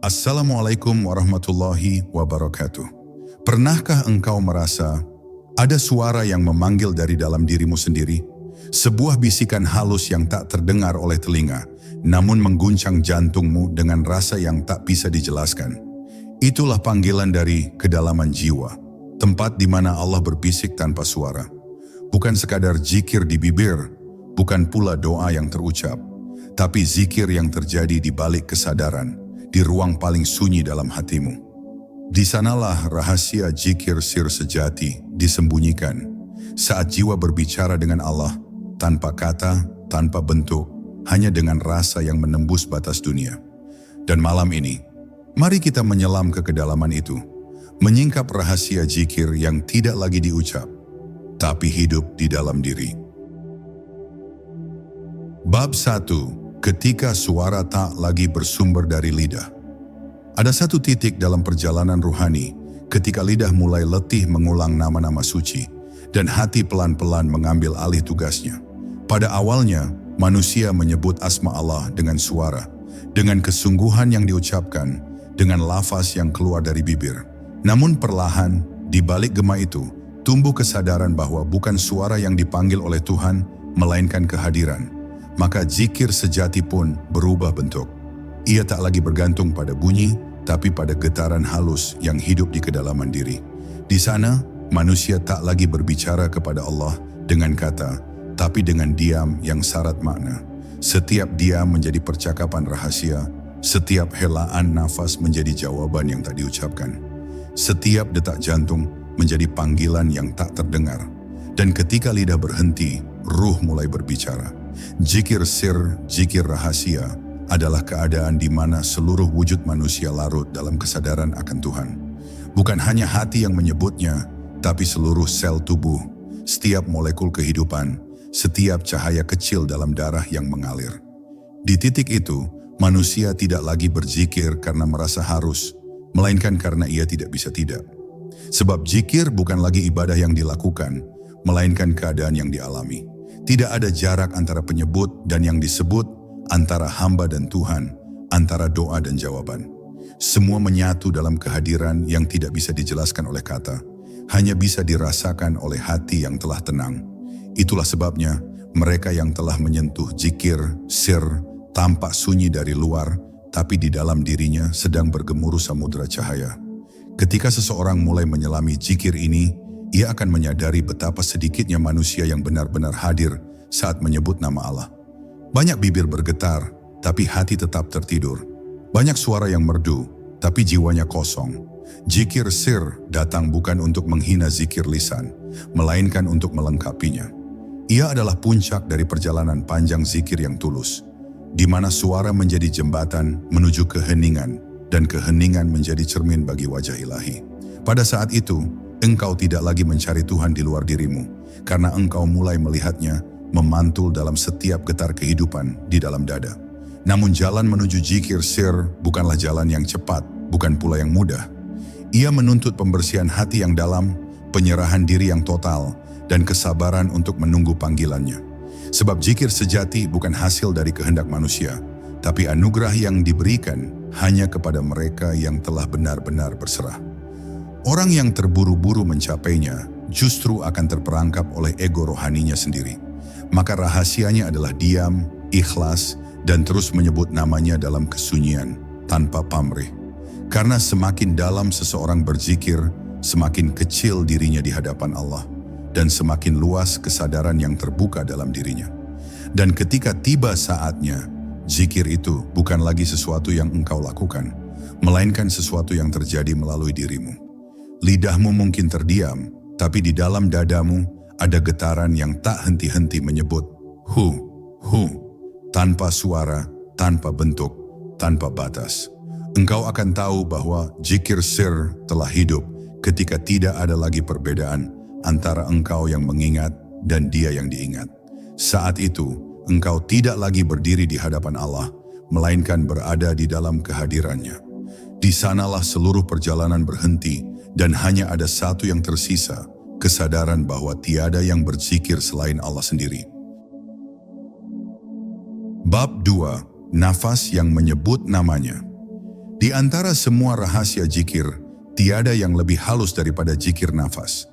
Assalamualaikum warahmatullahi wabarakatuh. Pernahkah engkau merasa ada suara yang memanggil dari dalam dirimu sendiri? Sebuah bisikan halus yang tak terdengar oleh telinga, namun mengguncang jantungmu dengan rasa yang tak bisa dijelaskan. Itulah panggilan dari kedalaman jiwa, tempat di mana Allah berbisik tanpa suara. Bukan sekadar zikir di bibir, bukan pula doa yang terucap, tapi zikir yang terjadi di balik kesadaran, di ruang paling sunyi dalam hatimu. Di sanalah rahasia zikir sir sejati disembunyikan, saat jiwa berbicara dengan Allah, tanpa kata, tanpa bentuk, hanya dengan rasa yang menembus batas dunia. Dan malam ini, mari kita menyelam ke kedalaman itu, menyingkap rahasia zikir yang tidak lagi diucap, tapi hidup di dalam diri. Bab 1. Ketika suara tak lagi bersumber dari lidah. Ada satu titik dalam perjalanan ruhani, ketika lidah mulai letih mengulang nama-nama suci, dan hati pelan-pelan mengambil alih tugasnya. Pada awalnya, manusia menyebut asma Allah dengan suara, dengan kesungguhan yang diucapkan, dengan lafaz yang keluar dari bibir. Namun perlahan, di balik gema itu, tumbuh kesadaran bahwa bukan suara yang dipanggil oleh Tuhan, melainkan kehadiran. Maka zikir sejati pun berubah bentuk. Ia tak lagi bergantung pada bunyi, tapi pada getaran halus yang hidup di kedalaman diri. Di sana, manusia tak lagi berbicara kepada Allah dengan kata, tapi dengan diam yang syarat makna. Setiap diam menjadi percakapan rahasia, setiap helaan nafas menjadi jawaban yang tak diucapkan. Setiap detak jantung menjadi panggilan yang tak terdengar. Dan ketika lidah berhenti, ruh mulai berbicara. Zikir sir, zikir rahasia adalah keadaan di mana seluruh wujud manusia larut dalam kesadaran akan Tuhan. Bukan hanya hati yang menyebutnya, tapi seluruh sel tubuh, setiap molekul kehidupan, setiap cahaya kecil dalam darah yang mengalir. Di titik itu, manusia tidak lagi berzikir karena merasa harus, melainkan karena ia tidak bisa tidak. Sebab zikir bukan lagi ibadah yang dilakukan, melainkan keadaan yang dialami. Tidak ada jarak antara penyebut dan yang disebut, antara hamba dan Tuhan, antara doa dan jawaban. Semua menyatu dalam kehadiran yang tidak bisa dijelaskan oleh kata, hanya bisa dirasakan oleh hati yang telah tenang. Itulah sebabnya mereka yang telah menyentuh zikir, sir, tampak sunyi dari luar, tapi di dalam dirinya sedang bergemuruh samudera cahaya. Ketika seseorang mulai menyelami zikir ini, ia akan menyadari betapa sedikitnya manusia yang benar-benar hadir saat menyebut nama Allah. Banyak bibir bergetar, tapi hati tetap tertidur. Banyak suara yang merdu, tapi jiwanya kosong. Zikir sir datang bukan untuk menghina zikir lisan, melainkan untuk melengkapinya. Ia adalah puncak dari perjalanan panjang zikir yang tulus, di mana suara menjadi jembatan menuju keheningan, dan keheningan menjadi cermin bagi wajah ilahi. Pada saat itu, engkau tidak lagi mencari Tuhan di luar dirimu, karena engkau mulai melihatnya memantul dalam setiap getar kehidupan di dalam dada. Namun jalan menuju zikir sir bukanlah jalan yang cepat, bukan pula yang mudah. Ia menuntut pembersihan hati yang dalam, penyerahan diri yang total, dan kesabaran untuk menunggu panggilannya. Sebab zikir sejati bukan hasil dari kehendak manusia, tapi anugerah yang diberikan hanya kepada mereka yang telah benar-benar berserah. Orang yang terburu-buru mencapainya justru akan terperangkap oleh ego rohaninya sendiri. Maka rahasianya adalah diam, ikhlas, dan terus menyebut namanya dalam kesunyian, tanpa pamrih. Karena semakin dalam seseorang berzikir, semakin kecil dirinya di hadapan Allah, dan semakin luas kesadaran yang terbuka dalam dirinya. Dan ketika tiba saatnya, zikir itu bukan lagi sesuatu yang engkau lakukan, melainkan sesuatu yang terjadi melalui dirimu. Lidahmu mungkin terdiam, tapi di dalam dadamu ada getaran yang tak henti-henti menyebut hu, tanpa suara, tanpa bentuk, tanpa batas. Engkau akan tahu bahwa zikir sir telah hidup ketika tidak ada lagi perbedaan antara engkau yang mengingat dan Dia yang diingat. Saat itu, engkau tidak lagi berdiri di hadapan Allah, melainkan berada di dalam kehadirannya. Di sanalah seluruh perjalanan berhenti, dan hanya ada satu yang tersisa, kesadaran bahwa tiada yang berzikir selain Allah sendiri. Bab 2. Nafas yang menyebut namanya. Di antara semua rahasia zikir, tiada yang lebih halus daripada zikir nafas.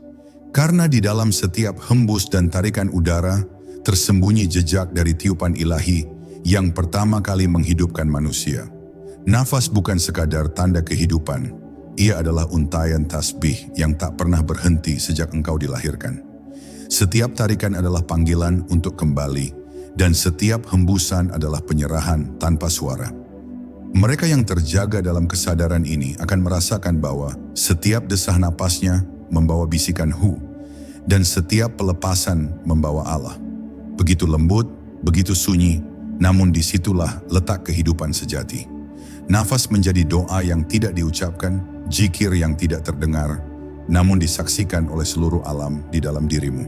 Karena di dalam setiap hembus dan tarikan udara, tersembunyi jejak dari tiupan ilahi yang pertama kali menghidupkan manusia. Nafas bukan sekadar tanda kehidupan, ia adalah untaian tasbih yang tak pernah berhenti sejak engkau dilahirkan. Setiap tarikan adalah panggilan untuk kembali, dan setiap hembusan adalah penyerahan tanpa suara. Mereka yang terjaga dalam kesadaran ini akan merasakan bahwa setiap desah napasnya membawa bisikan hu, dan setiap pelepasan membawa Allah. Begitu lembut, begitu sunyi, namun disitulah letak kehidupan sejati. Nafas menjadi doa yang tidak diucapkan, zikir yang tidak terdengar, namun disaksikan oleh seluruh alam di dalam dirimu.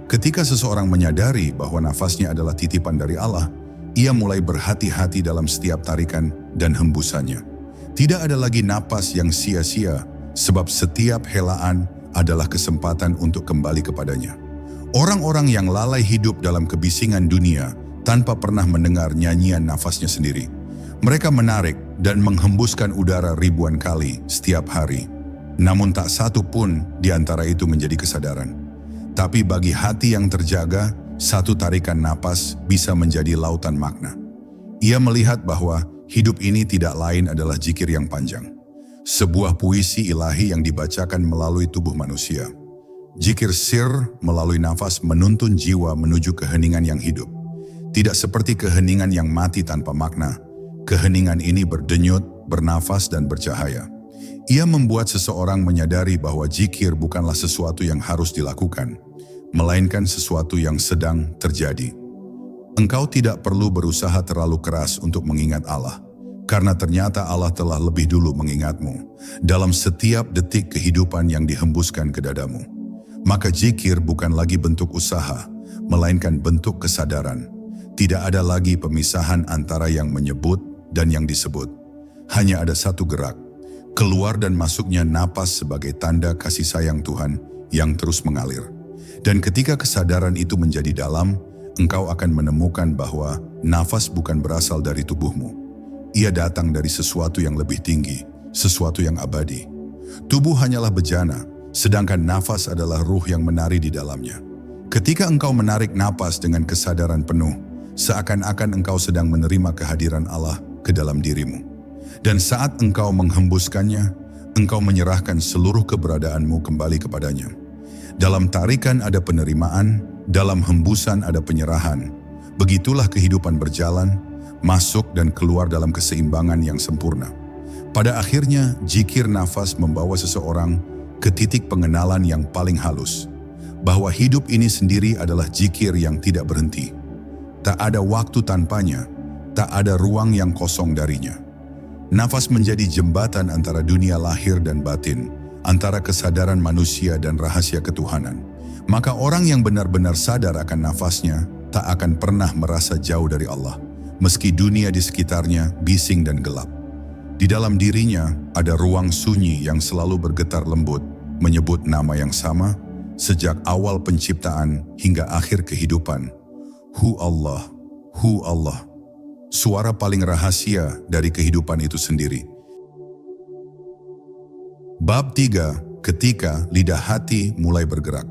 Ketika seseorang menyadari bahwa nafasnya adalah titipan dari Allah, ia mulai berhati-hati dalam setiap tarikan dan hembusannya. Tidak ada lagi napas yang sia-sia, sebab setiap helaan adalah kesempatan untuk kembali kepadanya. Orang-orang yang lalai hidup dalam kebisingan dunia tanpa pernah mendengar nyanyian nafasnya sendiri. Mereka menarik dan menghembuskan udara ribuan kali setiap hari. Namun tak satu pun di antara itu menjadi kesadaran. Tapi bagi hati yang terjaga, satu tarikan napas bisa menjadi lautan makna. Ia melihat bahwa hidup ini tidak lain adalah zikir yang panjang. Sebuah puisi ilahi yang dibacakan melalui tubuh manusia. Zikir sir melalui nafas menuntun jiwa menuju keheningan yang hidup. Tidak seperti keheningan yang mati tanpa makna. Keheningan ini berdenyut, bernafas dan bercahaya. Ia membuat seseorang menyadari bahwa zikir bukanlah sesuatu yang harus dilakukan, melainkan sesuatu yang sedang terjadi. Engkau tidak perlu berusaha terlalu keras untuk mengingat Allah, karena ternyata Allah telah lebih dulu mengingatmu dalam setiap detik kehidupan yang dihembuskan ke dadamu. Maka zikir bukan lagi bentuk usaha, melainkan bentuk kesadaran. Tidak ada lagi pemisahan antara yang menyebut dan yang disebut. Hanya ada satu gerak, keluar dan masuknya napas sebagai tanda kasih sayang Tuhan yang terus mengalir. Dan ketika kesadaran itu menjadi dalam, engkau akan menemukan bahwa nafas bukan berasal dari tubuhmu. Ia datang dari sesuatu yang lebih tinggi, sesuatu yang abadi. Tubuh hanyalah bejana, sedangkan nafas adalah ruh yang menari di dalamnya. Ketika engkau menarik napas dengan kesadaran penuh, seakan-akan engkau sedang menerima kehadiran Allah ke dalam dirimu. Dan saat engkau menghembuskannya, engkau menyerahkan seluruh keberadaanmu kembali kepadanya. Dalam tarikan ada penerimaan, dalam hembusan ada penyerahan. Begitulah kehidupan berjalan, masuk dan keluar dalam keseimbangan yang sempurna. Pada akhirnya, zikir nafas membawa seseorang ke titik pengenalan yang paling halus, bahwa hidup ini sendiri adalah zikir yang tidak berhenti. Tak ada waktu tanpanya, tak ada ruang yang kosong darinya. Nafas menjadi jembatan antara dunia lahir dan batin, antara kesadaran manusia dan rahasia ketuhanan. Maka orang yang benar-benar sadar akan nafasnya tak akan pernah merasa jauh dari Allah, meski dunia di sekitarnya bising dan gelap. Di dalam dirinya ada ruang sunyi yang selalu bergetar lembut, menyebut nama yang sama sejak awal penciptaan hingga akhir kehidupan. Hu Allah, Hu Allah. Suara paling rahasia dari kehidupan itu sendiri. Bab 3, ketika lidah hati mulai bergerak.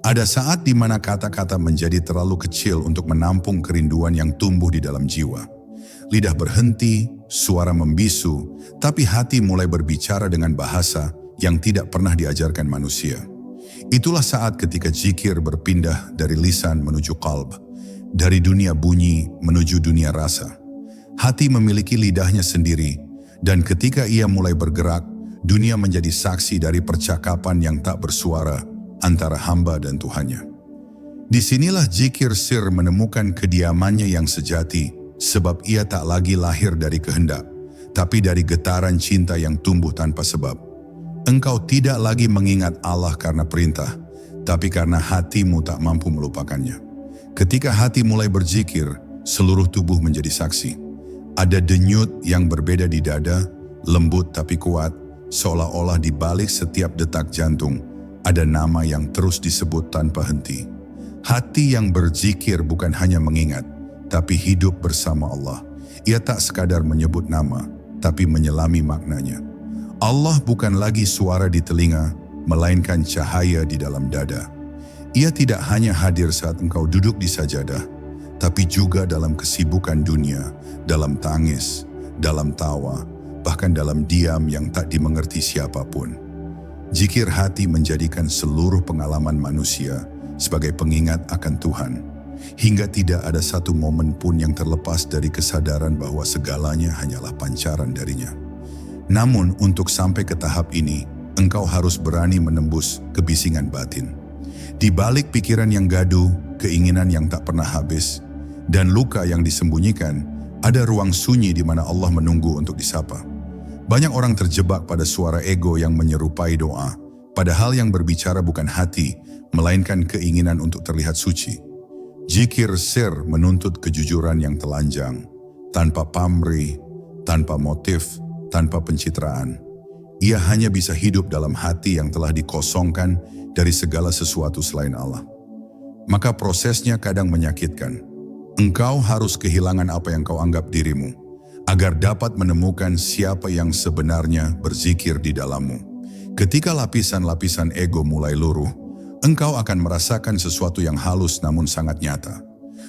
Ada saat di mana kata-kata menjadi terlalu kecil untuk menampung kerinduan yang tumbuh di dalam jiwa. Lidah berhenti, suara membisu, tapi hati mulai berbicara dengan bahasa yang tidak pernah diajarkan manusia. Itulah saat ketika zikir berpindah dari lisan menuju qalb, dari dunia bunyi menuju dunia rasa. Hati memiliki lidahnya sendiri, dan ketika ia mulai bergerak, dunia menjadi saksi dari percakapan yang tak bersuara antara hamba dan Tuhannya. Disinilah zikir sir menemukan kediamannya yang sejati, sebab ia tak lagi lahir dari kehendak, tapi dari getaran cinta yang tumbuh tanpa sebab. Engkau tidak lagi mengingat Allah karena perintah, tapi karena hatimu tak mampu melupakannya. Ketika hati mulai berzikir, seluruh tubuh menjadi saksi. Ada denyut yang berbeda di dada, lembut tapi kuat, seolah-olah di balik setiap detak jantung, ada nama yang terus disebut tanpa henti. Hati yang berzikir bukan hanya mengingat, tapi hidup bersama Allah. Ia tak sekadar menyebut nama, tapi menyelami maknanya. Allah bukan lagi suara di telinga, melainkan cahaya di dalam dada. Ia tidak hanya hadir saat engkau duduk di sajadah, tapi juga dalam kesibukan dunia, dalam tangis, dalam tawa, bahkan dalam diam yang tak dimengerti siapapun. Zikir hati menjadikan seluruh pengalaman manusia sebagai pengingat akan Tuhan, hingga tidak ada satu momen pun yang terlepas dari kesadaran bahwa segalanya hanyalah pancaran darinya. Namun untuk sampai ke tahap ini, engkau harus berani menembus kebisingan batin. Di balik pikiran yang gaduh, keinginan yang tak pernah habis, dan luka yang disembunyikan, ada ruang sunyi di mana Allah menunggu untuk disapa. Banyak orang terjebak pada suara ego yang menyerupai doa, padahal yang berbicara bukan hati, melainkan keinginan untuk terlihat suci. Zikir sir menuntut kejujuran yang telanjang, tanpa pamrih, tanpa motif, tanpa pencitraan. Ia hanya bisa hidup dalam hati yang telah dikosongkan dari segala sesuatu selain Allah. Maka prosesnya kadang menyakitkan. Engkau harus kehilangan apa yang kau anggap dirimu, agar dapat menemukan siapa yang sebenarnya berzikir di dalammu. Ketika lapisan-lapisan ego mulai luruh, engkau akan merasakan sesuatu yang halus namun sangat nyata.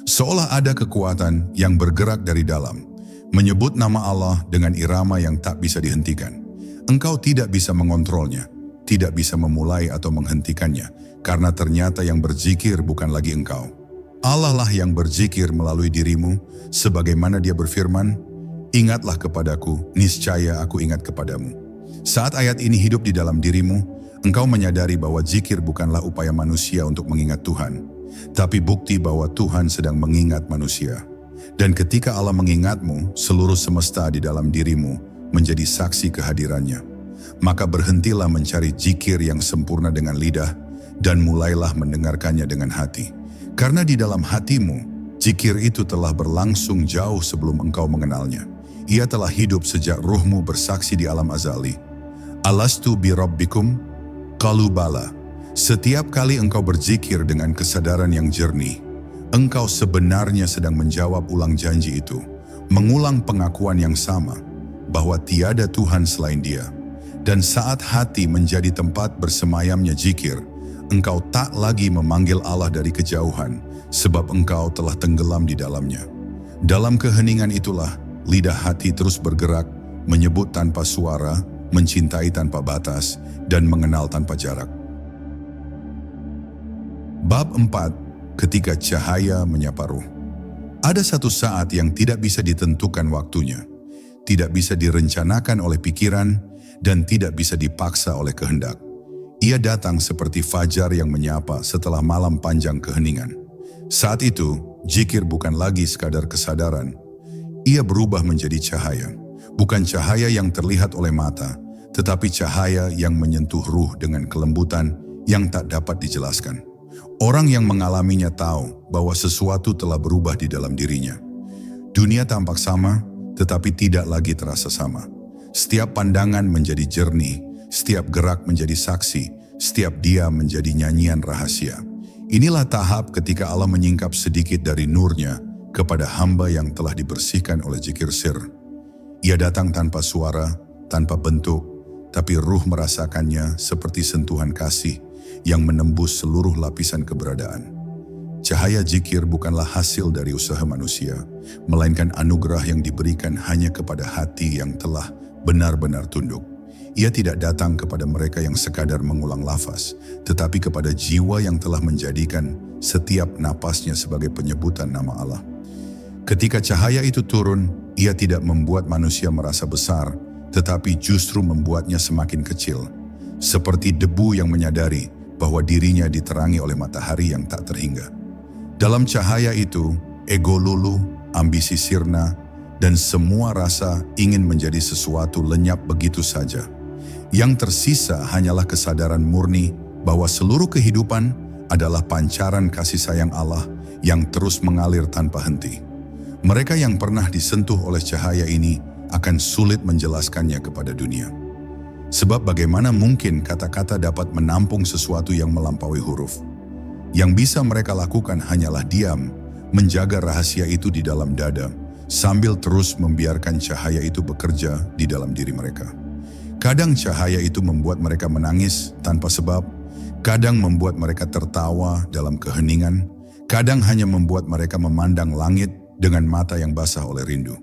Seolah ada kekuatan yang bergerak dari dalam, menyebut nama Allah dengan irama yang tak bisa dihentikan. Engkau tidak bisa mengontrolnya, tidak bisa memulai atau menghentikannya, karena ternyata yang berzikir bukan lagi engkau. Allah lah yang berzikir melalui dirimu, sebagaimana Dia berfirman, "Ingatlah kepadaku, niscaya aku ingat kepadamu." Saat ayat ini hidup di dalam dirimu, engkau menyadari bahwa zikir bukanlah upaya manusia untuk mengingat Tuhan, tapi bukti bahwa Tuhan sedang mengingat manusia. Dan ketika Allah mengingatmu, seluruh semesta di dalam dirimu menjadi saksi kehadirannya. Maka berhentilah mencari zikir yang sempurna dengan lidah dan mulailah mendengarkannya dengan hati. Karena di dalam hatimu, zikir itu telah berlangsung jauh sebelum engkau mengenalnya. Ia telah hidup sejak ruhmu bersaksi di alam azali. Alastu bi rabbikum? Qalu bala. Setiap kali engkau berzikir dengan kesadaran yang jernih, engkau sebenarnya sedang menjawab ulang janji itu, mengulang pengakuan yang sama, bahwa tiada Tuhan selain Dia. Dan saat hati menjadi tempat bersemayamnya zikir, engkau tak lagi memanggil Allah dari kejauhan, sebab engkau telah tenggelam di dalamnya. Dalam keheningan itulah, lidah hati terus bergerak, menyebut tanpa suara, mencintai tanpa batas, dan mengenal tanpa jarak. Bab 4. Ketika cahaya menyapa ruh. Ada satu saat yang tidak bisa ditentukan waktunya, tidak bisa direncanakan oleh pikiran, dan tidak bisa dipaksa oleh kehendak. Ia datang seperti fajar yang menyapa setelah malam panjang keheningan. Saat itu, zikir bukan lagi sekadar kesadaran. Ia berubah menjadi cahaya. Bukan cahaya yang terlihat oleh mata, tetapi cahaya yang menyentuh ruh dengan kelembutan yang tak dapat dijelaskan. Orang yang mengalaminya tahu bahwa sesuatu telah berubah di dalam dirinya. Dunia tampak sama, tetapi tidak lagi terasa sama. Setiap pandangan menjadi jernih, setiap gerak menjadi saksi, setiap diam menjadi nyanyian rahasia. Inilah tahap ketika Allah menyingkap sedikit dari nur-Nya kepada hamba yang telah dibersihkan oleh zikir sir. Ia datang tanpa suara, tanpa bentuk, tapi ruh merasakannya seperti sentuhan kasih yang menembus seluruh lapisan keberadaan. Cahaya zikir bukanlah hasil dari usaha manusia, melainkan anugerah yang diberikan hanya kepada hati yang telah benar-benar tunduk. Ia tidak datang kepada mereka yang sekadar mengulang lafaz, tetapi kepada jiwa yang telah menjadikan setiap napasnya sebagai penyebutan nama Allah. Ketika cahaya itu turun, ia tidak membuat manusia merasa besar, tetapi justru membuatnya semakin kecil. Seperti debu yang menyadari bahwa dirinya diterangi oleh matahari yang tak terhingga. Dalam cahaya itu, ego luluh, ambisi sirna, dan semua rasa ingin menjadi sesuatu lenyap begitu saja. Yang tersisa hanyalah kesadaran murni bahwa seluruh kehidupan adalah pancaran kasih sayang Allah yang terus mengalir tanpa henti. Mereka yang pernah disentuh oleh cahaya ini akan sulit menjelaskannya kepada dunia. Sebab bagaimana mungkin kata-kata dapat menampung sesuatu yang melampaui huruf? Yang bisa mereka lakukan hanyalah diam, menjaga rahasia itu di dalam dada, sambil terus membiarkan cahaya itu bekerja di dalam diri mereka. Kadang cahaya itu membuat mereka menangis tanpa sebab, kadang membuat mereka tertawa dalam keheningan, kadang hanya membuat mereka memandang langit dengan mata yang basah oleh rindu.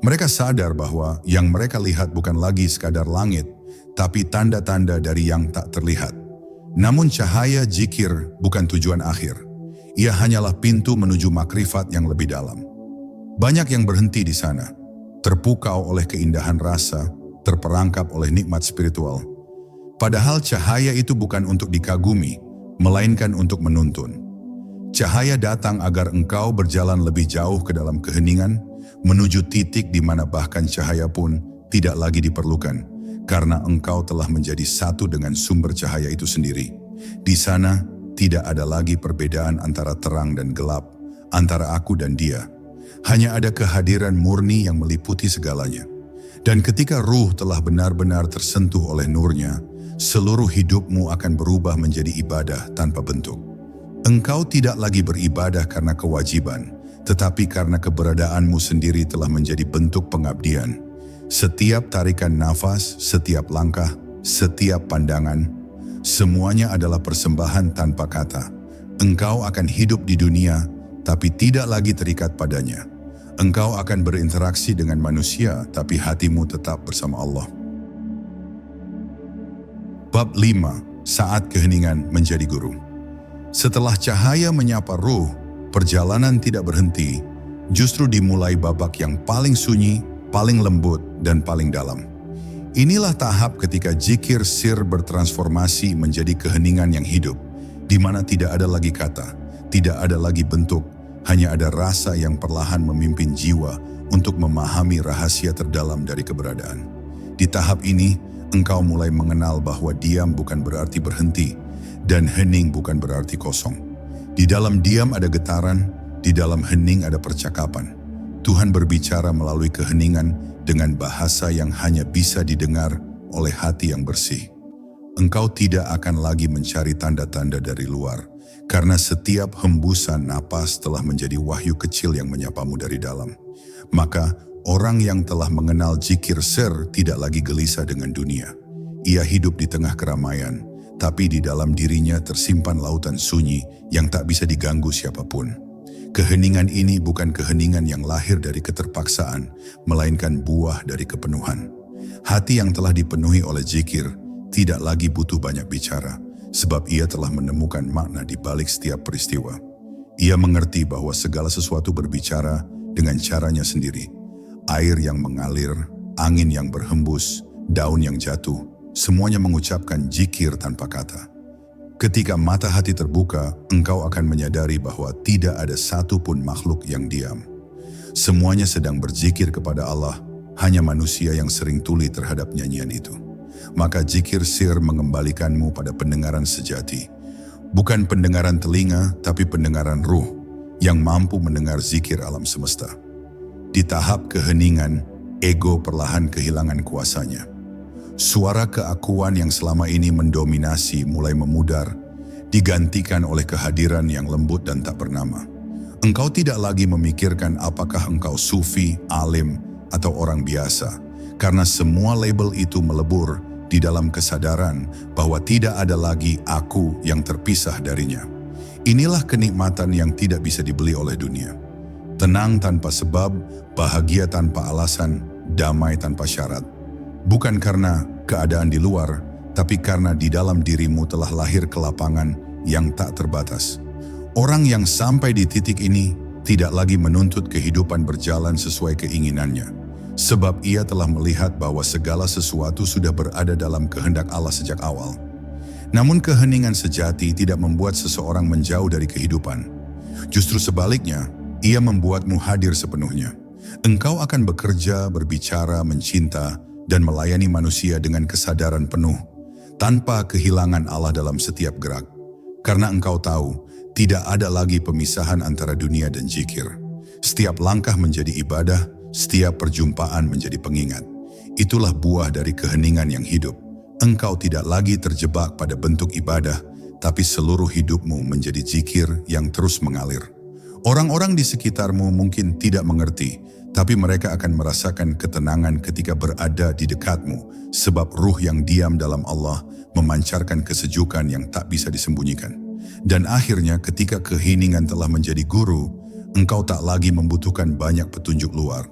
Mereka sadar bahwa yang mereka lihat bukan lagi sekadar langit, tapi tanda-tanda dari yang tak terlihat. Namun cahaya zikir bukan tujuan akhir. Ia hanyalah pintu menuju makrifat yang lebih dalam. Banyak yang berhenti di sana, terpukau oleh keindahan rasa, terperangkap oleh nikmat spiritual. Padahal cahaya itu bukan untuk dikagumi, melainkan untuk menuntun. Cahaya datang agar engkau berjalan lebih jauh ke dalam keheningan, menuju titik di mana bahkan cahaya pun tidak lagi diperlukan, karena engkau telah menjadi satu dengan sumber cahaya itu sendiri. Di sana tidak ada lagi perbedaan antara terang dan gelap, antara aku dan dia. Hanya ada kehadiran murni yang meliputi segalanya. Dan ketika ruh telah benar-benar tersentuh oleh nurnya, seluruh hidupmu akan berubah menjadi ibadah tanpa bentuk. Engkau tidak lagi beribadah karena kewajiban, tetapi karena keberadaanmu sendiri telah menjadi bentuk pengabdian. Setiap tarikan nafas, setiap langkah, setiap pandangan, semuanya adalah persembahan tanpa kata. Engkau akan hidup di dunia, tapi tidak lagi terikat padanya. Engkau akan berinteraksi dengan manusia, tapi hatimu tetap bersama Allah. Bab 5. Saat keheningan menjadi guru. Setelah cahaya menyapa ruh, perjalanan tidak berhenti, justru dimulai babak yang paling sunyi, paling lembut, dan paling dalam. Inilah tahap ketika zikir sir bertransformasi menjadi keheningan yang hidup, di mana tidak ada lagi kata, tidak ada lagi bentuk, hanya ada rasa yang perlahan memimpin jiwa untuk memahami rahasia terdalam dari keberadaan. Di tahap ini, engkau mulai mengenal bahwa diam bukan berarti berhenti, dan hening bukan berarti kosong. Di dalam diam ada getaran, di dalam hening ada percakapan. Tuhan berbicara melalui keheningan dengan bahasa yang hanya bisa didengar oleh hati yang bersih. Engkau tidak akan lagi mencari tanda-tanda dari luar, karena setiap hembusan napas telah menjadi wahyu kecil yang menyapamu dari dalam. Maka orang yang telah mengenal zikir sir tidak lagi gelisah dengan dunia. Ia hidup di tengah keramaian, tapi di dalam dirinya tersimpan lautan sunyi yang tak bisa diganggu siapapun. Keheningan ini bukan keheningan yang lahir dari keterpaksaan, melainkan buah dari kepenuhan. Hati yang telah dipenuhi oleh zikir tidak lagi butuh banyak bicara, sebab ia telah menemukan makna di balik setiap peristiwa. Ia mengerti bahwa segala sesuatu berbicara dengan caranya sendiri. Air yang mengalir, angin yang berhembus, daun yang jatuh, semuanya mengucapkan zikir tanpa kata. Ketika mata hati terbuka, engkau akan menyadari bahwa tidak ada satu pun makhluk yang diam. Semuanya sedang berzikir kepada Allah, hanya manusia yang sering tuli terhadap nyanyian itu. Maka zikir sir mengembalikanmu pada pendengaran sejati. Bukan pendengaran telinga, tapi pendengaran ruh yang mampu mendengar zikir alam semesta. Di tahap keheningan, ego perlahan kehilangan kuasanya. Suara keakuan yang selama ini mendominasi mulai memudar, digantikan oleh kehadiran yang lembut dan tak bernama. Engkau tidak lagi memikirkan apakah engkau sufi, alim, atau orang biasa, karena semua label itu melebur di dalam kesadaran bahwa tidak ada lagi aku yang terpisah darinya. Inilah kenikmatan yang tidak bisa dibeli oleh dunia. Tenang tanpa sebab, bahagia tanpa alasan, damai tanpa syarat. Bukan karena keadaan di luar, tapi karena di dalam dirimu telah lahir kelapangan yang tak terbatas. Orang yang sampai di titik ini tidak lagi menuntut kehidupan berjalan sesuai keinginannya, sebab ia telah melihat bahwa segala sesuatu sudah berada dalam kehendak Allah sejak awal. Namun keheningan sejati tidak membuat seseorang menjauh dari kehidupan. Justru sebaliknya, ia membuatmu hadir sepenuhnya. Engkau akan bekerja, berbicara, mencinta, dan melayani manusia dengan kesadaran penuh, tanpa kehilangan Allah dalam setiap gerak. Karena engkau tahu, tidak ada lagi pemisahan antara dunia dan zikir. Setiap langkah menjadi ibadah, setiap perjumpaan menjadi pengingat. Itulah buah dari keheningan yang hidup. Engkau tidak lagi terjebak pada bentuk ibadah, tapi seluruh hidupmu menjadi zikir yang terus mengalir. Orang-orang di sekitarmu mungkin tidak mengerti, Tapi mereka akan merasakan ketenangan ketika berada di dekatmu, sebab ruh yang diam dalam Allah memancarkan kesejukan yang tak bisa disembunyikan. Dan akhirnya ketika keheningan telah menjadi guru, engkau tak lagi membutuhkan banyak petunjuk luar.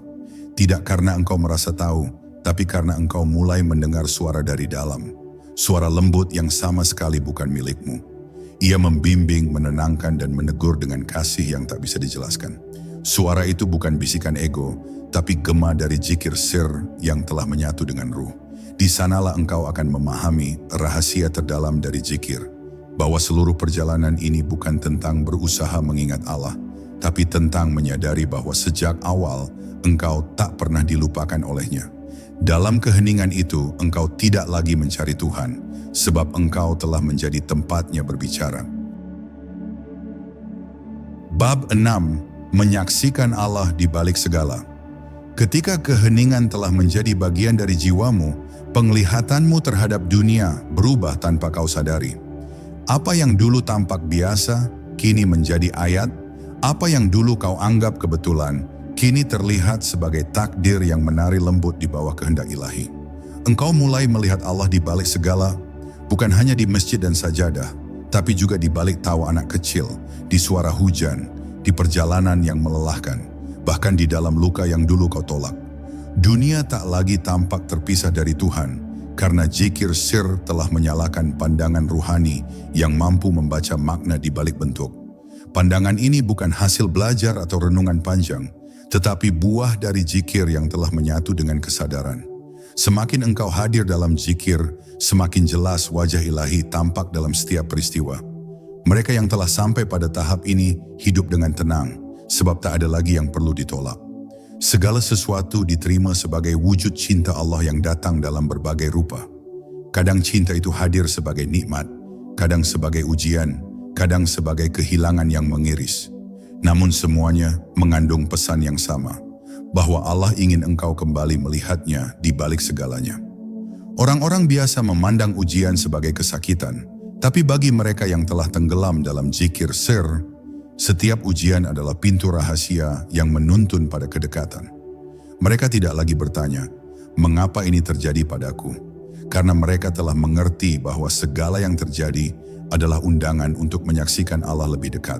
Tidak karena engkau merasa tahu, tapi karena engkau mulai mendengar suara dari dalam. Suara lembut yang sama sekali bukan milikmu. Ia membimbing, menenangkan, dan menegur dengan kasih yang tak bisa dijelaskan. Suara itu bukan bisikan ego, tapi gema dari zikir sir yang telah menyatu dengan ruh. Di sanalah engkau akan memahami rahasia terdalam dari zikir, bahwa seluruh perjalanan ini bukan tentang berusaha mengingat Allah, tapi tentang menyadari bahwa sejak awal engkau tak pernah dilupakan olehnya. Dalam keheningan itu, engkau tidak lagi mencari Tuhan, sebab engkau telah menjadi tempatnya berbicara. Bab 6. Menyaksikan Allah di balik segala. Ketika keheningan telah menjadi bagian dari jiwamu, penglihatanmu terhadap dunia berubah tanpa kau sadari. Apa yang dulu tampak biasa, kini menjadi ayat. Apa yang dulu kau anggap kebetulan, kini terlihat sebagai takdir yang menari lembut di bawah kehendak ilahi. Engkau mulai melihat Allah di balik segala, bukan hanya di masjid dan sajadah, tapi juga di balik tawa anak kecil, di suara hujan, di perjalanan yang melelahkan, bahkan di dalam luka yang dulu kau tolak. Dunia tak lagi tampak terpisah dari Tuhan, karena zikir sir telah menyalakan pandangan ruhani yang mampu membaca makna di balik bentuk. Pandangan ini bukan hasil belajar atau renungan panjang, tetapi buah dari zikir yang telah menyatu dengan kesadaran. Semakin engkau hadir dalam zikir, semakin jelas wajah ilahi tampak dalam setiap peristiwa. Mereka yang telah sampai pada tahap ini hidup dengan tenang, sebab tak ada lagi yang perlu ditolak. Segala sesuatu diterima sebagai wujud cinta Allah yang datang dalam berbagai rupa. Kadang cinta itu hadir sebagai nikmat, kadang sebagai ujian, kadang sebagai kehilangan yang mengiris. Namun semuanya mengandung pesan yang sama, bahwa Allah ingin engkau kembali melihatnya di balik segalanya. Orang-orang biasa memandang ujian sebagai kesakitan, tapi bagi mereka yang telah tenggelam dalam zikir sir, setiap ujian adalah pintu rahasia yang menuntun pada kedekatan. Mereka tidak lagi bertanya, mengapa ini terjadi padaku? Karena mereka telah mengerti bahwa segala yang terjadi adalah undangan untuk menyaksikan Allah lebih dekat.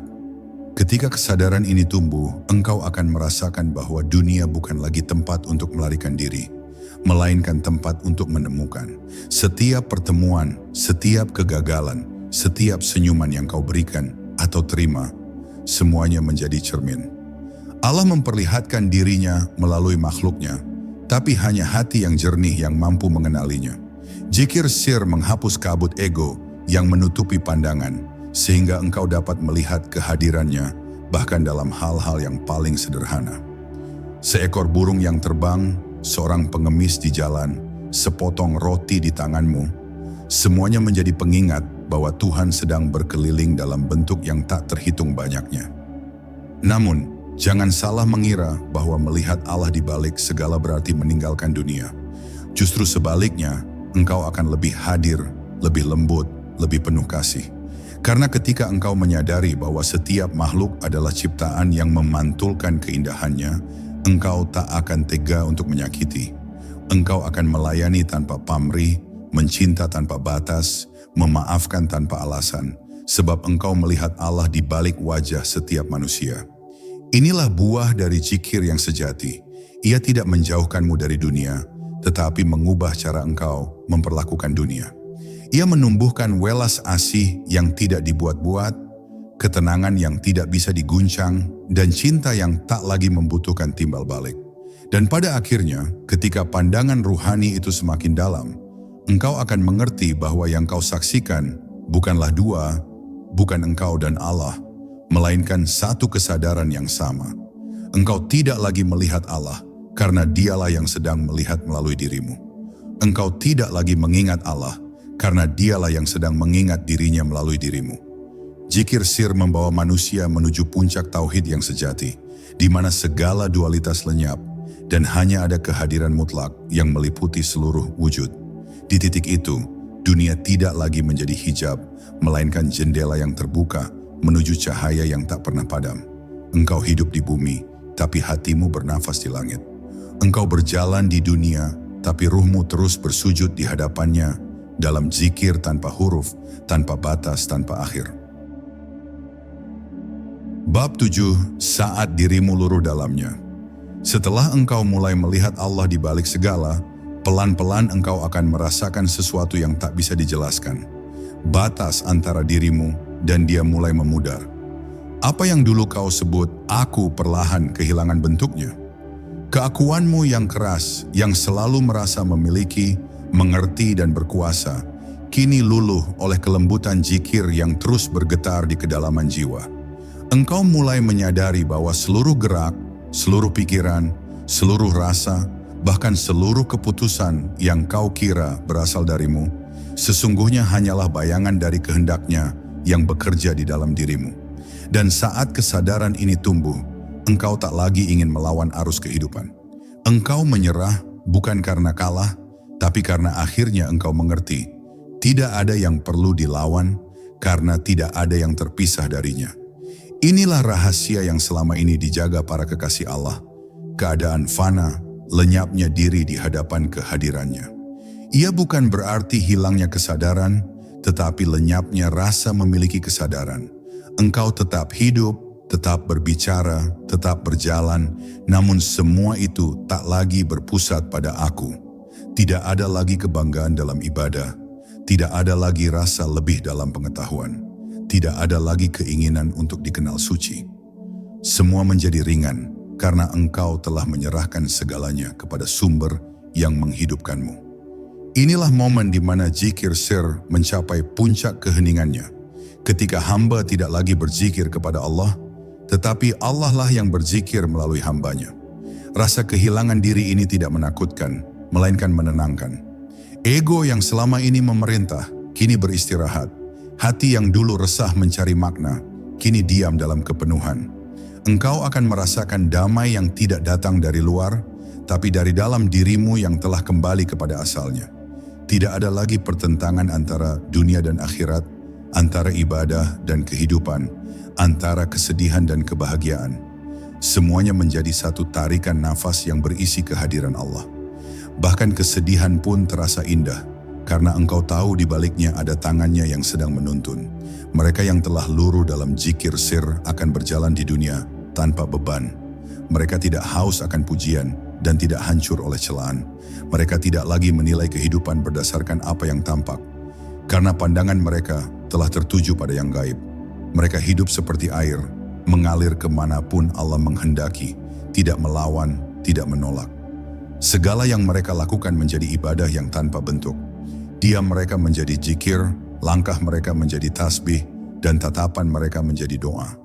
Ketika kesadaran ini tumbuh, engkau akan merasakan bahwa dunia bukan lagi tempat untuk melarikan diri, melainkan tempat untuk menemukan. Setiap pertemuan, setiap kegagalan, setiap senyuman yang kau berikan atau terima, semuanya menjadi cermin. Allah memperlihatkan dirinya melalui makhluknya, tapi hanya hati yang jernih yang mampu mengenalinya. Zikir sir menghapus kabut ego yang menutupi pandangan, sehingga engkau dapat melihat kehadirannya bahkan dalam hal-hal yang paling sederhana. Seekor burung yang terbang, seorang pengemis di jalan, sepotong roti di tanganmu, semuanya menjadi pengingat bahwa Tuhan sedang berkeliling dalam bentuk yang tak terhitung banyaknya. Namun, jangan salah mengira bahwa melihat Allah di balik segala berarti meninggalkan dunia. Justru sebaliknya, engkau akan lebih hadir, lebih lembut, lebih penuh kasih. Karena ketika engkau menyadari bahwa setiap makhluk adalah ciptaan yang memantulkan keindahannya, engkau tak akan tega untuk menyakiti. Engkau akan melayani tanpa pamrih, mencinta tanpa batas, memaafkan tanpa alasan, sebab engkau melihat Allah di balik wajah setiap manusia. Inilah buah dari zikir yang sejati. Ia tidak menjauhkanmu dari dunia, tetapi mengubah cara engkau memperlakukan dunia. Ia menumbuhkan welas asih yang tidak dibuat-buat, ketenangan yang tidak bisa diguncang, dan cinta yang tak lagi membutuhkan timbal balik. Dan pada akhirnya, ketika pandangan ruhani itu semakin dalam, engkau akan mengerti bahwa yang kau saksikan bukanlah dua, bukan engkau dan Allah, melainkan satu kesadaran yang sama. Engkau tidak lagi melihat Allah, karena Dialah yang sedang melihat melalui dirimu. Engkau tidak lagi mengingat Allah, karena Dialah yang sedang mengingat dirinya melalui dirimu. Zikir sir membawa manusia menuju puncak tauhid yang sejati, di mana segala dualitas lenyap, dan hanya ada kehadiran mutlak yang meliputi seluruh wujud. Di titik itu, dunia tidak lagi menjadi hijab, melainkan jendela yang terbuka menuju cahaya yang tak pernah padam. Engkau hidup di bumi, tapi hatimu bernafas di langit. Engkau berjalan di dunia, tapi ruhmu terus bersujud di hadapannya dalam zikir tanpa huruf, tanpa batas, tanpa akhir. Bab 7. Saat dirimu luruh dalamnya. Setelah engkau mulai melihat Allah di balik segala, pelan-pelan engkau akan merasakan sesuatu yang tak bisa dijelaskan. Batas antara dirimu dan Dia mulai memudar. Apa yang dulu kau sebut aku perlahan kehilangan bentuknya. Keakuanmu yang keras, yang selalu merasa memiliki, mengerti dan berkuasa, kini luluh oleh kelembutan zikir yang terus bergetar di kedalaman jiwa. Engkau mulai menyadari bahwa seluruh gerak, seluruh pikiran, seluruh rasa, bahkan seluruh keputusan yang kau kira berasal darimu, sesungguhnya hanyalah bayangan dari kehendaknya yang bekerja di dalam dirimu. Dan saat kesadaran ini tumbuh, engkau tak lagi ingin melawan arus kehidupan. Engkau menyerah bukan karena kalah, tapi karena akhirnya engkau mengerti, tidak ada yang perlu dilawan karena tidak ada yang terpisah darinya. Inilah rahasia yang selama ini dijaga para kekasih Allah. Keadaan fana, lenyapnya diri di hadapan kehadirannya. Ia bukan berarti hilangnya kesadaran, tetapi lenyapnya rasa memiliki kesadaran. Engkau tetap hidup, tetap berbicara, tetap berjalan, namun semua itu tak lagi berpusat pada aku. Tidak ada lagi kebanggaan dalam ibadah, tidak ada lagi rasa lebih dalam pengetahuan, tidak ada lagi keinginan untuk dikenal suci. Semua menjadi ringan karena engkau telah menyerahkan segalanya kepada sumber yang menghidupkanmu. Inilah momen di mana zikir sir mencapai puncak keheningannya. Ketika hamba tidak lagi berzikir kepada Allah, tetapi Allah lah yang berzikir melalui hambanya. Rasa kehilangan diri ini tidak menakutkan, melainkan menenangkan. Ego yang selama ini memerintah, kini beristirahat. Hati yang dulu resah mencari makna, kini diam dalam kepenuhan. Engkau akan merasakan damai yang tidak datang dari luar, tapi dari dalam dirimu yang telah kembali kepada asalnya. Tidak ada lagi pertentangan antara dunia dan akhirat, antara ibadah dan kehidupan, antara kesedihan dan kebahagiaan. Semuanya menjadi satu tarikan nafas yang berisi kehadiran Allah. Bahkan kesedihan pun terasa indah, karena engkau tahu di baliknya ada tangannya yang sedang menuntun. Mereka yang telah luruh dalam zikir sir akan berjalan di dunia tanpa beban. Mereka tidak haus akan pujian dan tidak hancur oleh celaan. Mereka tidak lagi menilai kehidupan berdasarkan apa yang tampak, karena pandangan mereka telah tertuju pada yang gaib. Mereka hidup seperti air, mengalir kemanapun Allah menghendaki, tidak melawan, tidak menolak. Segala yang mereka lakukan menjadi ibadah yang tanpa bentuk. Diam mereka menjadi zikir, langkah mereka menjadi tasbih, dan tatapan mereka menjadi doa.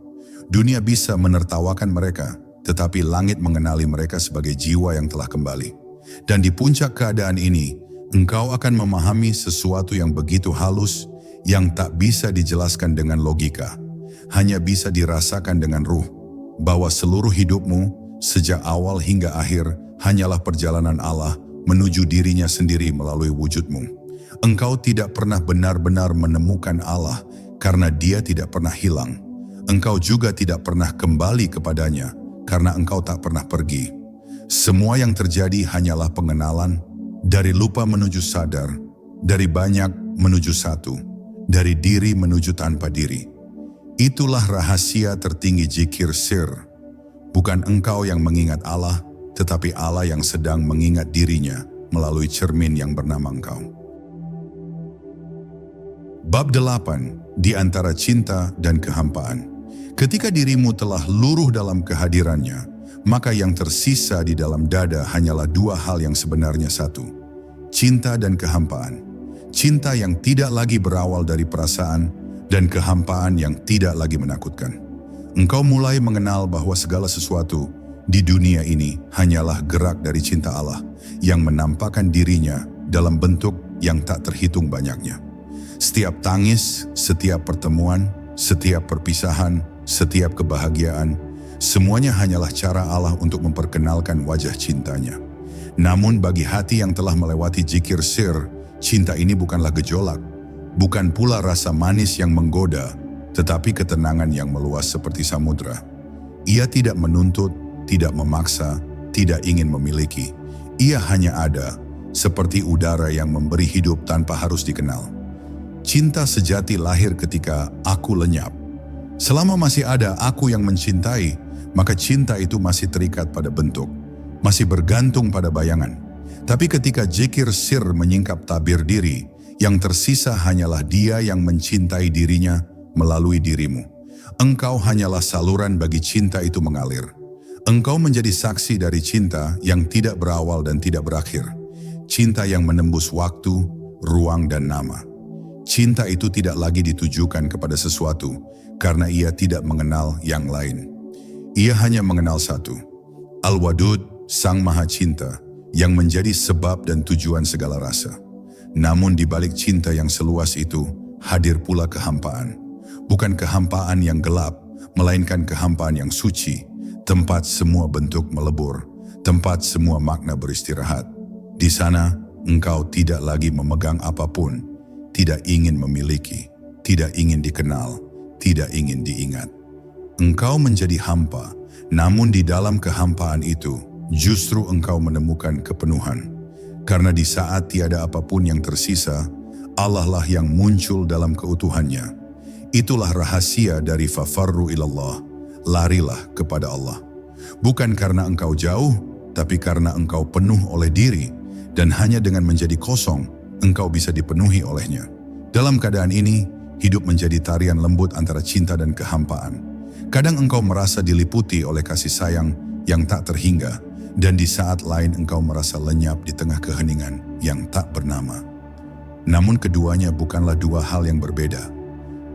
Dunia bisa menertawakan mereka, tetapi langit mengenali mereka sebagai jiwa yang telah kembali. Dan di puncak keadaan ini, engkau akan memahami sesuatu yang begitu halus, yang tak bisa dijelaskan dengan logika, hanya bisa dirasakan dengan ruh, bahwa seluruh hidupmu, sejak awal hingga akhir, hanyalah perjalanan Allah menuju dirinya sendiri melalui wujudmu. Engkau tidak pernah benar-benar menemukan Allah karena Dia tidak pernah hilang. Engkau juga tidak pernah kembali kepadanya karena engkau tak pernah pergi. Semua yang terjadi hanyalah pengenalan, dari lupa menuju sadar, dari banyak menuju satu, dari diri menuju tanpa diri. Itulah rahasia tertinggi zikir sir. Bukan engkau yang mengingat Allah, tetapi Allah yang sedang mengingat dirinya melalui cermin yang bernama engkau. Bab 8. Di antara cinta dan kehampaan. Ketika dirimu telah luruh dalam kehadirannya, maka yang tersisa di dalam dada hanyalah dua hal yang sebenarnya satu: cinta dan kehampaan. Cinta yang tidak lagi berawal dari perasaan, dan kehampaan yang tidak lagi menakutkan. Engkau mulai mengenal bahwa segala sesuatu di dunia ini hanyalah gerak dari cinta Allah yang menampakkan dirinya dalam bentuk yang tak terhitung banyaknya. Setiap tangis, setiap pertemuan, setiap perpisahan, setiap kebahagiaan, semuanya hanyalah cara Allah untuk memperkenalkan wajah cintanya. Namun bagi hati yang telah melewati zikir sir, cinta ini bukanlah gejolak, bukan pula rasa manis yang menggoda, tetapi ketenangan yang meluas seperti samudra. Ia tidak menuntut, tidak memaksa, tidak ingin memiliki. Ia hanya ada, seperti udara yang memberi hidup tanpa harus dikenal. Cinta sejati lahir ketika aku lenyap. Selama masih ada aku yang mencintai, maka cinta itu masih terikat pada bentuk, masih bergantung pada bayangan. Tapi ketika zikir sir menyingkap tabir diri, yang tersisa hanyalah dia yang mencintai dirinya melalui dirimu. Engkau hanyalah saluran bagi cinta itu mengalir. Engkau menjadi saksi dari cinta yang tidak berawal dan tidak berakhir. Cinta yang menembus waktu, ruang dan nama. Cinta itu tidak lagi ditujukan kepada sesuatu karena ia tidak mengenal yang lain. Ia hanya mengenal satu, Al-Wadud, Sang Maha Cinta, yang menjadi sebab dan tujuan segala rasa. Namun di balik cinta yang seluas itu, hadir pula kehampaan. Bukan kehampaan yang gelap, melainkan kehampaan yang suci, tempat semua bentuk melebur, tempat semua makna beristirahat. Di sana, engkau tidak lagi memegang apapun, tidak ingin memiliki, tidak ingin dikenal, tidak ingin diingat. Engkau menjadi hampa, namun di dalam kehampaan itu, justru engkau menemukan kepenuhan. Karena di saat tiada apapun yang tersisa, Allah lah yang muncul dalam keutuhannya. Itulah rahasia dari fafarru ilallah, larilah kepada Allah. Bukan karena engkau jauh, tapi karena engkau penuh oleh diri, dan hanya dengan menjadi kosong, engkau bisa dipenuhi olehnya. Dalam keadaan ini, hidup menjadi tarian lembut antara cinta dan kehampaan. Kadang engkau merasa diliputi oleh kasih sayang yang tak terhingga, dan di saat lain engkau merasa lenyap di tengah keheningan yang tak bernama. Namun keduanya bukanlah dua hal yang berbeda.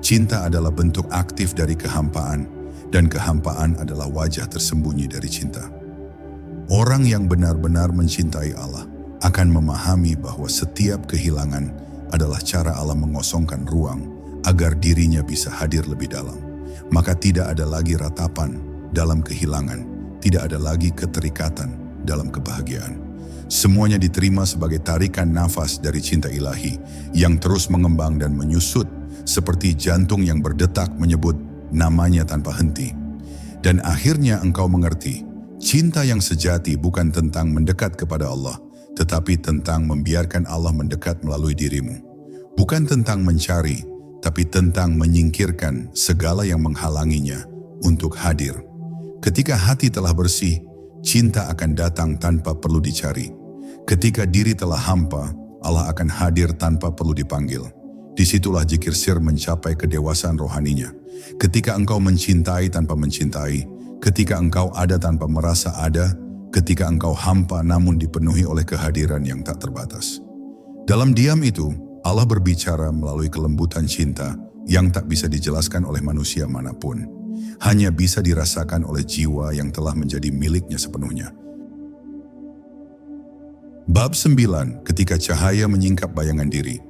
Cinta adalah bentuk aktif dari kehampaan, dan kehampaan adalah wajah tersembunyi dari cinta. Orang yang benar-benar mencintai Allah akan memahami bahwa setiap kehilangan adalah cara Allah mengosongkan ruang agar dirinya bisa hadir lebih dalam. Maka tidak ada lagi ratapan dalam kehilangan, tidak ada lagi keterikatan dalam kebahagiaan. Semuanya diterima sebagai tarikan nafas dari cinta ilahi yang terus mengembang dan menyusut seperti jantung yang berdetak menyebut namanya tanpa henti. Dan akhirnya engkau mengerti, cinta yang sejati bukan tentang mendekat kepada Allah, tetapi tentang membiarkan Allah mendekat melalui dirimu. Bukan tentang mencari, tapi tentang menyingkirkan segala yang menghalanginya untuk hadir. Ketika hati telah bersih, cinta akan datang tanpa perlu dicari. Ketika diri telah hampa, Allah akan hadir tanpa perlu dipanggil. Disitulah zikir sir mencapai kedewasaan rohaninya. Ketika engkau mencintai tanpa mencintai, ketika engkau ada tanpa merasa ada, ketika engkau hampa namun dipenuhi oleh kehadiran yang tak terbatas. Dalam diam itu, Allah berbicara melalui kelembutan cinta yang tak bisa dijelaskan oleh manusia manapun. Hanya bisa dirasakan oleh jiwa yang telah menjadi miliknya sepenuhnya. Bab 9, ketika cahaya menyingkap bayangan diri.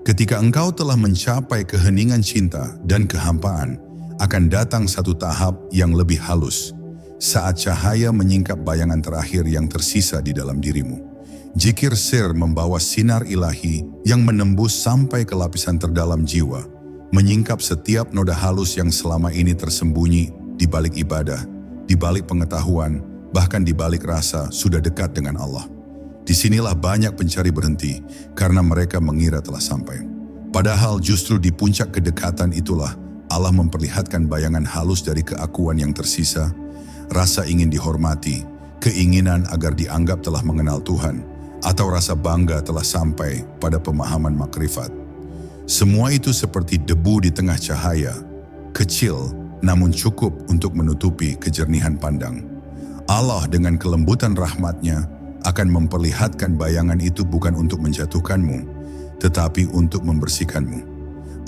Ketika engkau telah mencapai keheningan cinta dan kehampaan, akan datang satu tahap yang lebih halus, saat cahaya menyingkap bayangan terakhir yang tersisa di dalam dirimu. Zikir sir membawa sinar ilahi yang menembus sampai ke lapisan terdalam jiwa, menyingkap setiap noda halus yang selama ini tersembunyi di balik ibadah, di balik pengetahuan, bahkan di balik rasa sudah dekat dengan Allah. Disinilah banyak pencari berhenti karena mereka mengira telah sampai. Padahal justru di puncak kedekatan itulah Allah memperlihatkan bayangan halus dari keakuan yang tersisa, rasa ingin dihormati, keinginan agar dianggap telah mengenal Tuhan, atau rasa bangga telah sampai pada pemahaman makrifat. Semua itu seperti debu di tengah cahaya, kecil namun cukup untuk menutupi kejernihan pandang. Allah dengan kelembutan rahmat-Nya akan memperlihatkan bayangan itu bukan untuk menjatuhkanmu, tetapi untuk membersihkanmu.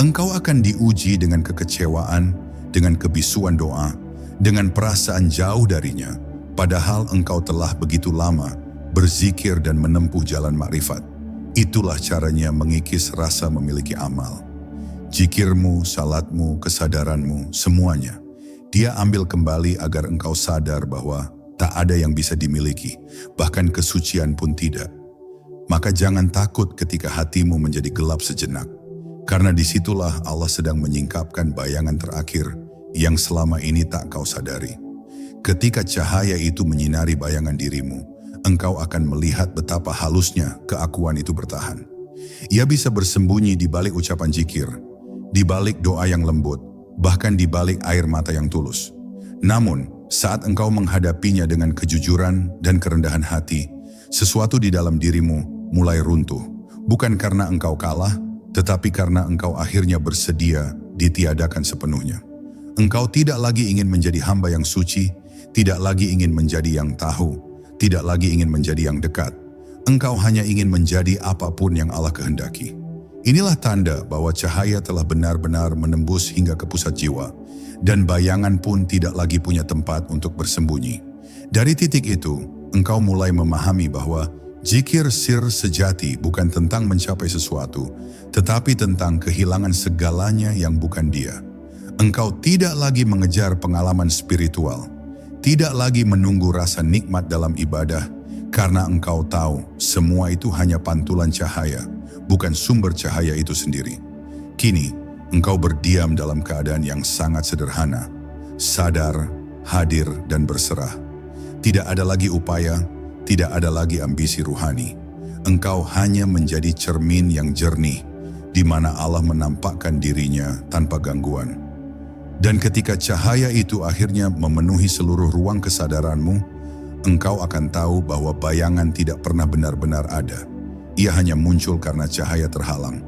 Engkau akan diuji dengan kekecewaan, dengan kebisuan doa, dengan perasaan jauh darinya, padahal engkau telah begitu lama berzikir dan menempuh jalan makrifat. Itulah caranya mengikis rasa memiliki amal. Zikirmu, salatmu, kesadaranmu, semuanya. Dia ambil kembali agar engkau sadar bahwa tak ada yang bisa dimiliki, bahkan kesucian pun tidak. Maka jangan takut ketika hatimu menjadi gelap sejenak, karena disitulah Allah sedang menyingkapkan bayangan terakhir yang selama ini tak kau sadari. Ketika cahaya itu menyinari bayangan dirimu, engkau akan melihat betapa halusnya keakuan itu bertahan. Ia bisa bersembunyi di balik ucapan zikir, di balik doa yang lembut, bahkan di balik air mata yang tulus. Namun, saat engkau menghadapinya dengan kejujuran dan kerendahan hati, sesuatu di dalam dirimu mulai runtuh. Bukan karena engkau kalah, tetapi karena engkau akhirnya bersedia ditiadakan sepenuhnya. Engkau tidak lagi ingin menjadi hamba yang suci, tidak lagi ingin menjadi yang tahu, tidak lagi ingin menjadi yang dekat. Engkau hanya ingin menjadi apapun yang Allah kehendaki. Inilah tanda bahwa cahaya telah benar-benar menembus hingga ke pusat jiwa, dan bayangan pun tidak lagi punya tempat untuk bersembunyi. Dari titik itu, engkau mulai memahami bahwa zikir sir sejati bukan tentang mencapai sesuatu, tetapi tentang kehilangan segalanya yang bukan dia. Engkau tidak lagi mengejar pengalaman spiritual, tidak lagi menunggu rasa nikmat dalam ibadah, karena engkau tahu semua itu hanya pantulan cahaya, bukan sumber cahaya itu sendiri. Kini, engkau berdiam dalam keadaan yang sangat sederhana, sadar, hadir, dan berserah. Tidak ada lagi upaya, tidak ada lagi ambisi ruhani. Engkau hanya menjadi cermin yang jernih, di mana Allah menampakkan dirinya tanpa gangguan. Dan ketika cahaya itu akhirnya memenuhi seluruh ruang kesadaranmu, engkau akan tahu bahwa bayangan tidak pernah benar-benar ada. Ia hanya muncul karena cahaya terhalang.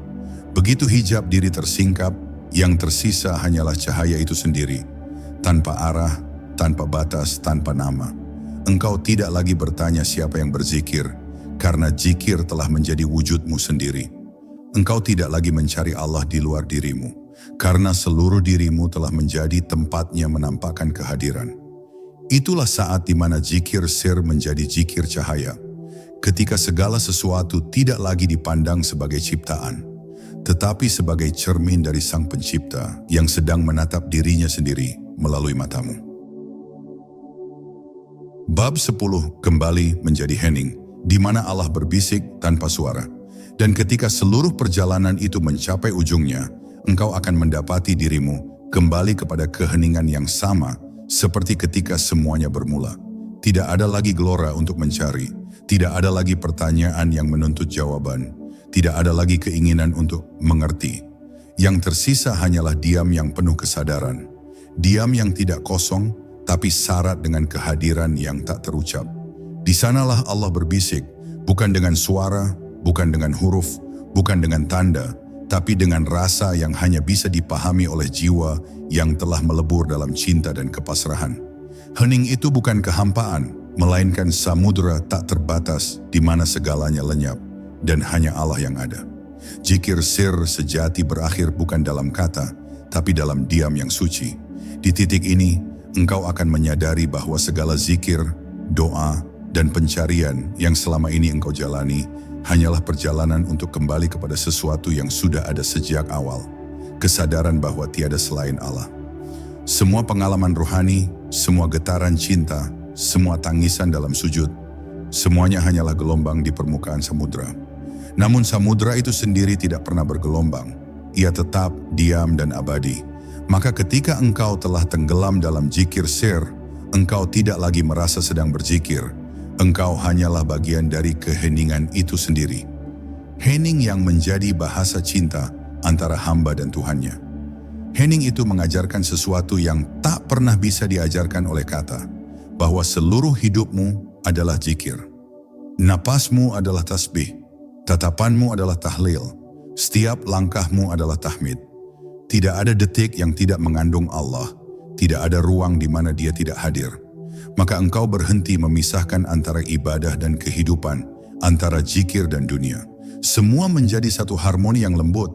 Begitu hijab diri tersingkap, yang tersisa hanyalah cahaya itu sendiri. Tanpa arah, tanpa batas, tanpa nama. Engkau tidak lagi bertanya siapa yang berzikir, karena zikir telah menjadi wujudmu sendiri. Engkau tidak lagi mencari Allah di luar dirimu, karena seluruh dirimu telah menjadi tempatnya menampakkan kehadiran. Itulah saat di mana zikir sir menjadi zikir cahaya, ketika segala sesuatu tidak lagi dipandang sebagai ciptaan, tetapi sebagai cermin dari Sang Pencipta yang sedang menatap dirinya sendiri melalui matamu. Bab 10 kembali menjadi hening, di mana Allah berbisik tanpa suara. Dan ketika seluruh perjalanan itu mencapai ujungnya, engkau akan mendapati dirimu kembali kepada keheningan yang sama seperti ketika semuanya bermula. Tidak ada lagi gelora untuk mencari, tidak ada lagi pertanyaan yang menuntut jawaban, tidak ada lagi keinginan untuk mengerti. Yang tersisa hanyalah diam yang penuh kesadaran, diam yang tidak kosong, tapi syarat dengan kehadiran yang tak terucap. Di sanalah Allah berbisik, bukan dengan suara, bukan dengan huruf, bukan dengan tanda, tapi dengan rasa yang hanya bisa dipahami oleh jiwa yang telah melebur dalam cinta dan kepasrahan. Hening itu bukan kehampaan, melainkan samudera tak terbatas di mana segalanya lenyap dan hanya Allah yang ada. Zikir sir sejati berakhir bukan dalam kata, tapi dalam diam yang suci. Di titik ini, engkau akan menyadari bahwa segala zikir, doa, dan pencarian yang selama ini engkau jalani hanyalah perjalanan untuk kembali kepada sesuatu yang sudah ada sejak awal. Kesadaran bahwa tiada selain Allah. Semua pengalaman rohani, semua getaran cinta, semua tangisan dalam sujud, semuanya hanyalah gelombang di permukaan samudera. Namun samudera itu sendiri tidak pernah bergelombang. Ia tetap diam dan abadi. Maka ketika engkau telah tenggelam dalam zikir sir, engkau tidak lagi merasa sedang berzikir. Engkau hanyalah bagian dari keheningan itu sendiri. Hening yang menjadi bahasa cinta antara hamba dan Tuhannya. Hening itu mengajarkan sesuatu yang tak pernah bisa diajarkan oleh kata, bahwa seluruh hidupmu adalah zikir. Napasmu adalah tasbih, tatapanmu adalah tahlil, setiap langkahmu adalah tahmid. Tidak ada detik yang tidak mengandung Allah, tidak ada ruang di mana Dia tidak hadir. Maka engkau berhenti memisahkan antara ibadah dan kehidupan, antara zikir dan dunia. Semua menjadi satu harmoni yang lembut,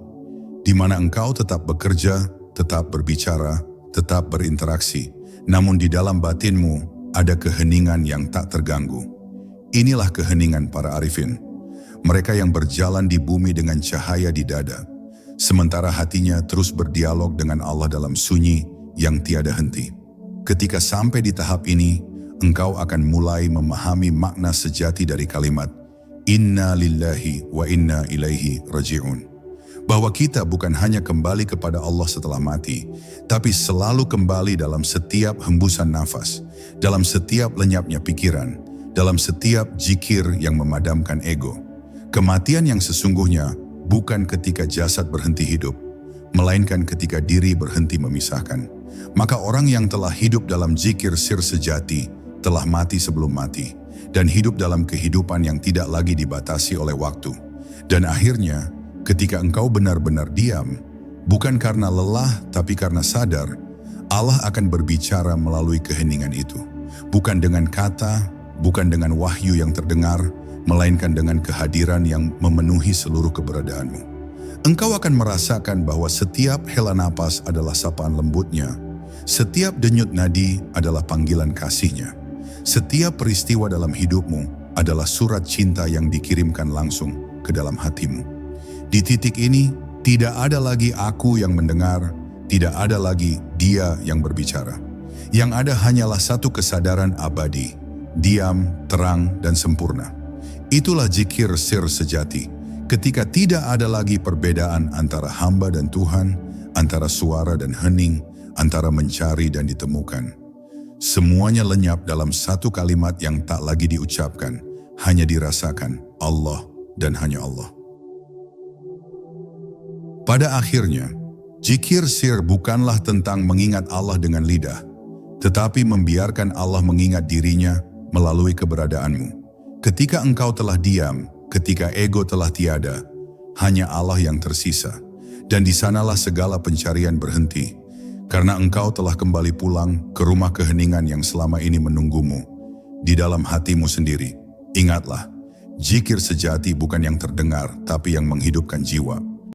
di mana engkau tetap bekerja, tetap berbicara, tetap berinteraksi. Namun di dalam batinmu ada keheningan yang tak terganggu. Inilah keheningan para arifin. Mereka yang berjalan di bumi dengan cahaya di dada, sementara hatinya terus berdialog dengan Allah dalam sunyi yang tiada henti. Ketika sampai di tahap ini, engkau akan mulai memahami makna sejati dari kalimat Inna lillahi wa inna ilaihi raji'un. Bahwa kita bukan hanya kembali kepada Allah setelah mati, tapi selalu kembali dalam setiap hembusan nafas, dalam setiap lenyapnya pikiran, dalam setiap zikir yang memadamkan ego. Kematian yang sesungguhnya bukan ketika jasad berhenti hidup, melainkan ketika diri berhenti memisahkan. Maka orang yang telah hidup dalam zikir sir sejati telah mati sebelum mati, dan hidup dalam kehidupan yang tidak lagi dibatasi oleh waktu. Dan akhirnya, ketika engkau benar-benar diam, bukan karena lelah tapi karena sadar, Allah akan berbicara melalui keheningan itu. Bukan dengan kata, bukan dengan wahyu yang terdengar, melainkan dengan kehadiran yang memenuhi seluruh keberadaanmu. Engkau akan merasakan bahwa setiap hela napas adalah sapaan lembutnya, setiap denyut nadi adalah panggilan kasihnya. Setiap peristiwa dalam hidupmu adalah surat cinta yang dikirimkan langsung ke dalam hatimu. Di titik ini, tidak ada lagi aku yang mendengar, tidak ada lagi dia yang berbicara. Yang ada hanyalah satu kesadaran abadi, diam, terang, dan sempurna. Itulah zikir sir sejati, ketika tidak ada lagi perbedaan antara hamba dan Tuhan, antara suara dan hening, antara mencari dan ditemukan. Semuanya lenyap dalam satu kalimat yang tak lagi diucapkan, hanya dirasakan Allah dan hanya Allah. Pada akhirnya, zikir sir bukanlah tentang mengingat Allah dengan lidah, tetapi membiarkan Allah mengingat dirinya melalui keberadaanmu. Ketika engkau telah diam, ketika ego telah tiada, hanya Allah yang tersisa. Dan di sanalah segala pencarian berhenti. Karena engkau telah kembali pulang ke rumah keheningan yang selama ini menunggumu. Di dalam hatimu sendiri, ingatlah, zikir sejati bukan yang terdengar, tapi yang menghidupkan jiwa.